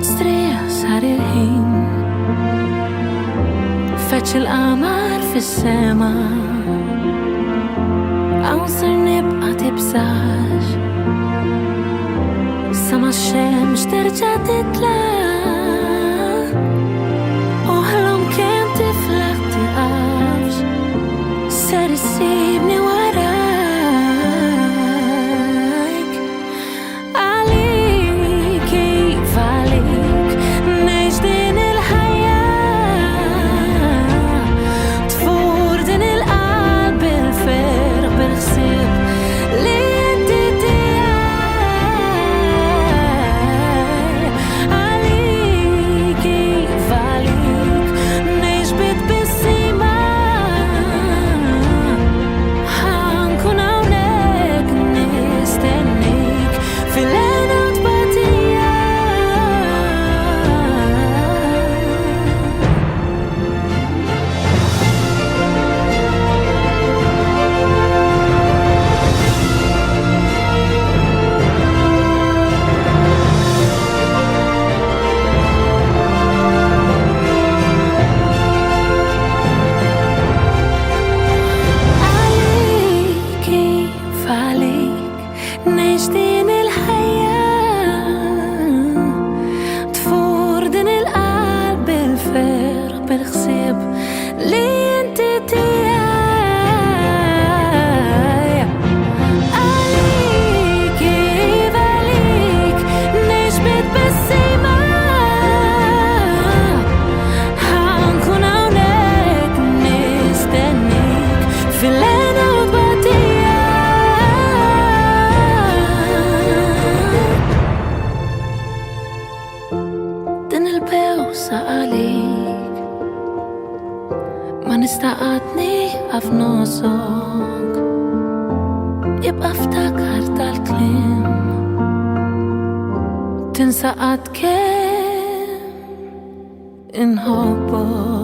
stress här in فتش القمر في السما عاوزر نبقى تبزاش سما الشمس ترجع تطلع أحلام كان تفلق تقفش ساري سيبني وراك عليك كيف عليك نجدين الحياة تفور دين القلب الفارغ بالغصيب ليه انت تياي عليك كيف عليك نجبت بالسماء حنكون هوناك نستنيك في ليلة بطيئة عليك كيف عليك نجدين الحياة تفور دين القلب الفارغ بالغصيب ليه انت تياي عليك كيف عليك نجبت بالسماء حنكون هوناك نستنيك في ليلة بطيئة دين البوسة عليك ما نستقعدني أفنوسك يبقى افتكرت الكلام تنسى قد كان انهبط